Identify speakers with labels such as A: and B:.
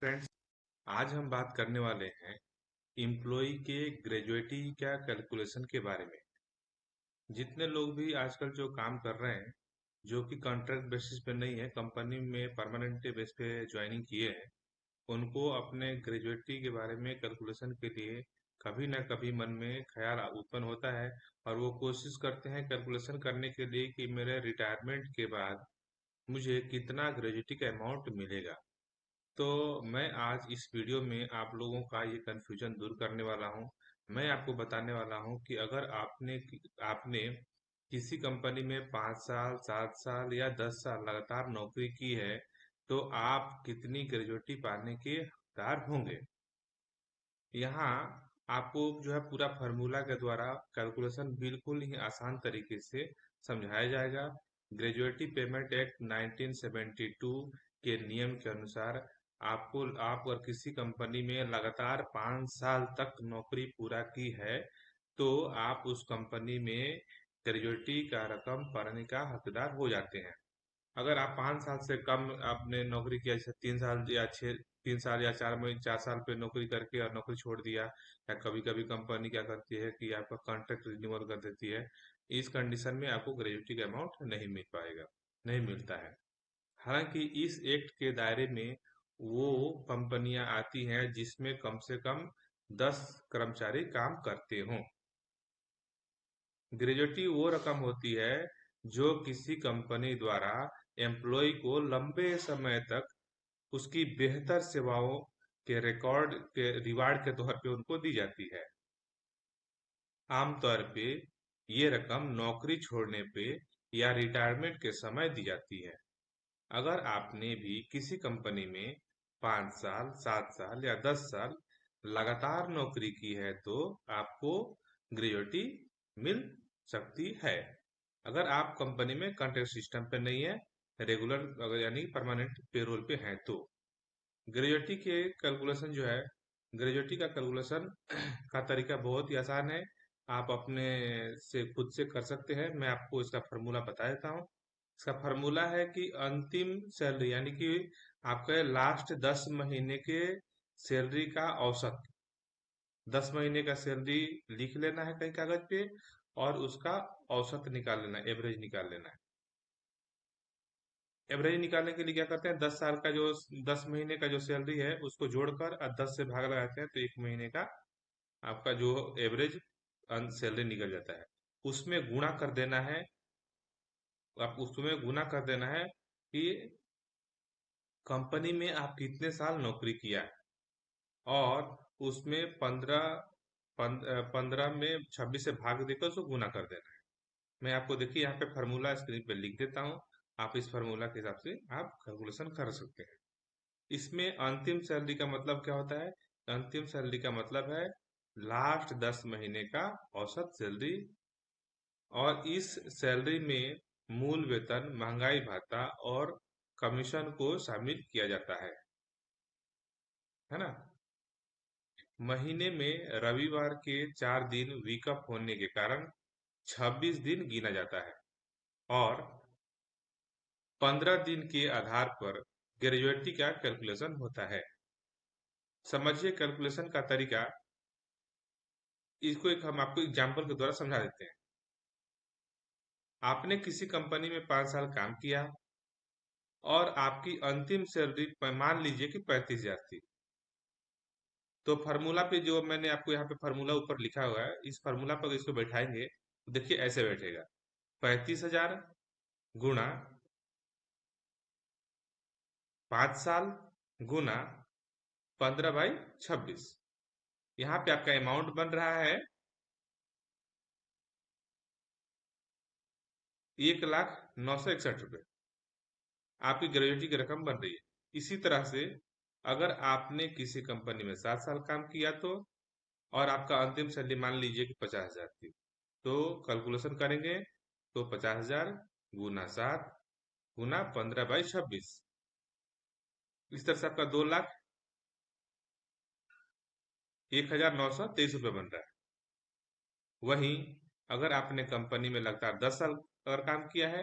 A: Friends, आज हम बात करने वाले हैं एम्प्लॉय के ग्रेजुएटी क्या कैलकुलेशन के बारे में। जितने लोग भी आजकल जो काम कर रहे हैं, जो कि कॉन्ट्रैक्ट बेसिस पे नहीं है, कंपनी में परमानेंट बेस पे ज्वाइनिंग किए हैं, उनको अपने ग्रेजुएटी के बारे में कैलकुलेशन के लिए कभी ना कभी मन में ख्याल उत्पन्न होता है। और वो कोशिश करते हैं कैलकुलेशन करने के लिए कि मेरे रिटायरमेंट के बाद मुझे कितना ग्रेजुएटी का अमाउंट मिलेगा। तो मैं आज इस वीडियो में आप लोगों का ये कन्फ्यूजन दूर करने वाला हूँ। मैं आपको बताने वाला हूँ कि अगर आपने किसी कंपनी में 5 साल 7 साल या 10 साल लगातार नौकरी की है, तो आप कितनी ग्रेजुएटी पाने के हकदार होंगे। यहाँ आपको जो है पूरा फार्मूला के द्वारा कैलकुलेशन बिल्कुल ही आसान तरीके से समझाया जाएगा। ग्रेजुएटी पेमेंट एक्ट 1972 के नियम के अनुसार आप अगर किसी कंपनी में लगातार 5 साल तक नौकरी पूरा की है, तो आप उस कंपनी में ग्रेजुएटी का रकम पाने का हकदार हो जाते हैं। अगर आप 5 साल से कम आपने नौकरी किया, जैसे 3 साल या 3 साल या 4 साल पे नौकरी करके और नौकरी छोड़ दिया, या कभी कभी कंपनी क्या करती है कि आपका कॉन्ट्रैक्ट रिन्यूअल कर देती है, इस कंडीशन में आपको ग्रेजुएटी का अमाउंट नहीं मिल पाएगा, नहीं मिलता है। हालांकि इस एक्ट के दायरे में वो कंपनियां आती हैं जिसमें कम से कम 10 कर्मचारी काम करते हों। ग्रेजुएटी वो रकम होती है जो किसी कंपनी द्वारा एम्प्लॉय को लंबे समय तक उसकी बेहतर सेवाओं के रिकॉर्ड के रिवार्ड के तौर पे उनको दी जाती है। आमतौर पे ये रकम नौकरी छोड़ने पे या रिटायरमेंट के समय दी जाती है। अगर आपने भी किसी कंपनी में 5 साल 7 साल या 10 साल लगातार नौकरी की है, तो आपको ग्रेजुएटी मिल सकती है। अगर आप कंपनी में कॉन्ट्रैक्ट सिस्टम पे नहीं है, रेगुलर अगर यानी परमानेंट पेरोल पे हैं, तो ग्रेजुएटी के कैलकुलेशन जो है, ग्रेजुएटी का कैलकुलेशन का तरीका बहुत ही आसान है। आप अपने से खुद से कर सकते हैं। मैं आपको इसका फार्मूला बता देता हूँ। इसका फार्मूला है कि अंतिम सैलरी यानी कि आपके लास्ट 10 महीने के सैलरी का औसत, 10 महीने का सैलरी लिख लेना है कहीं कागज पे, और उसका औसत निकाल लेना है, एवरेज निकाल लेना है। एवरेज निकालने के लिए क्या करते हैं, 10 साल का जो 10 महीने का जो सैलरी है उसको जोड़कर और 10 से भाग लगाते हैं, तो 1 महीने का आपका जो एवरेज सैलरी निकल जाता है। उसमें गुणा कर देना है। आप उसमें गुना कर देना है कि कंपनी में आप कितने साल नौकरी किया है, और उसमें 15 में 26 से भाग देकर उसको गुना कर देना है। मैं आपको देखिए यहाँ पे फार्मूला स्क्रीन पे लिख देता हूँ। आप इस फार्मूला के हिसाब से आप कैलकुलेशन कर सकते हैं। इसमें अंतिम सैलरी का मतलब क्या होता है? अंतिम सैलरी का मतलब है लास्ट 10 महीने का औसत सैलरी, और इस सैलरी में मूल वेतन, महंगाई भत्ता और कमीशन को शामिल किया जाता है ना। महीने में रविवार के 4 दिन वीकअप होने के कारण 26 दिन गिना जाता है, और 15 दिन के आधार पर ग्रेजुएटी का कैलकुलेशन होता है। समझिए कैलकुलेशन का तरीका। इसको एक हम आपको एग्जाम्पल के द्वारा समझा देते हैं। आपने किसी कंपनी में 5 साल काम किया, और आपकी अंतिम सैलरी मान लीजिए कि 35 हजार थी। तो फार्मूला पे जो मैंने आपको यहाँ पे फार्मूला ऊपर लिखा हुआ है, इस फार्मूला पर इसको बैठाएंगे तो देखिए ऐसे बैठेगा। 35 हजार गुणा 5 साल गुणा 15/26। यहाँ पे आपका अमाउंट बन रहा है 1,09,61 रुपये। आपकी ग्रेजुएटी की रकम बन रही है। इसी तरह से अगर आपने किसी कंपनी में 7 साल काम किया, तो और आपका अंतिम सैलरी मान लीजिए कि 50 हजार थी, तो कैलकुलेशन करेंगे तो 50 हजार गुना 7 गुना 15/26, इस तरह से आपका 2,01,923 रुपये बन रहा है। वहीं अगर आपने कंपनी में लगातार 10 साल अगर काम किया है,